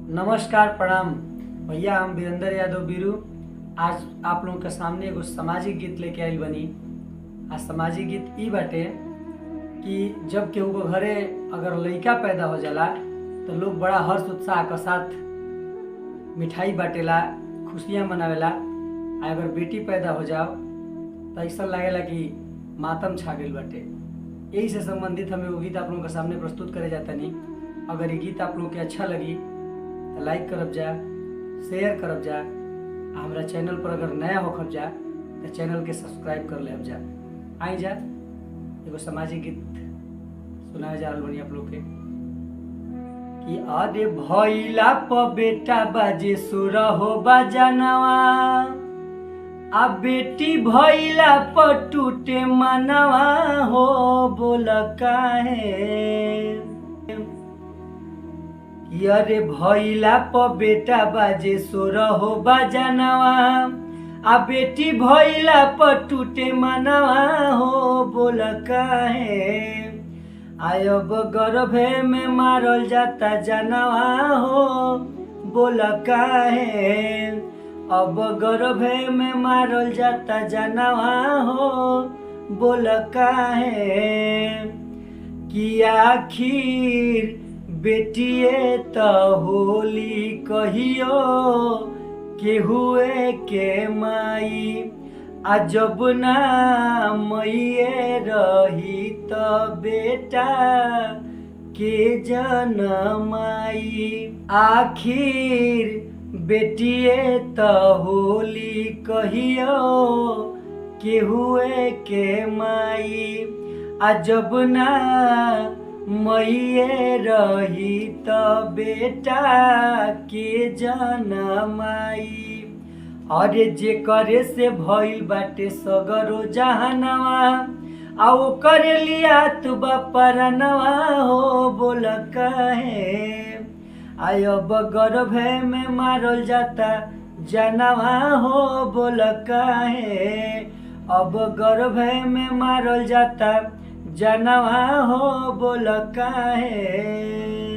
नमस्कार प्रणाम भैया, हम वीरेंद्र यादव बीरू। आज आप लोगों के सामने एगो सामाजिक गीत लेके आइल बनी। आज सामाजिक गीत ई बाटे कि जब केहू को घरे अगर लइका पैदा हो जाला तो लोग बड़ा हर्ष उत्साह के साथ मिठाई बाटेला, खुशियाँ मनावेला। आ अगर बेटी पैदा हो जाओ तो ऐसा लगेला कि मातम छा गइल बाटे। यही से संबंधित हम एगो गीत आप लोगों के सामने प्रस्तुत करे जातनी। अगर ये गीत आप लोगों के अच्छा लगी तो लाइक करब जा, शेयर करब जा। हमारा चैनल पर अगर नया होखब जा तो चैनल के सब्सक्राइब कर लेब जा। आई जा एगो सामाजिक गीत सुनाए जा रहल बनी आप लोग के कि अरे भइला प बेटा बाजे सुर हो बजानवा, आ बेटी भइला प टूटे मनवा हो बोल काहे। अरे भइला प बेटा बाजे सोर हो बजानवा, आ बेटी भइला प टूटे मनवा हो बोल काहे। आयब गर्भे में मारल जाता जानवा हो बोल काहे। अब गर्भे में मारल जाता जानवा हो बोल काहे। कि आखिर बेटिए त होली कहियो केहुए के माई, आ जब ना मैये रही त बेटा के जनमाई। आखिर बेटिए त होली कहियो केहुए के माई, आ जब ना मैये रही त बेटा के जनमाई। अरे जे करे से भइल बाटे सगरो जहानवा, आ ओकरे लियात बपरनवा हो बोल काहे। आयब गर्भे में मारल जाता जानवा हो बोल काहे। अब गर्भे में मारल जाता जानवा हो बोल काहे।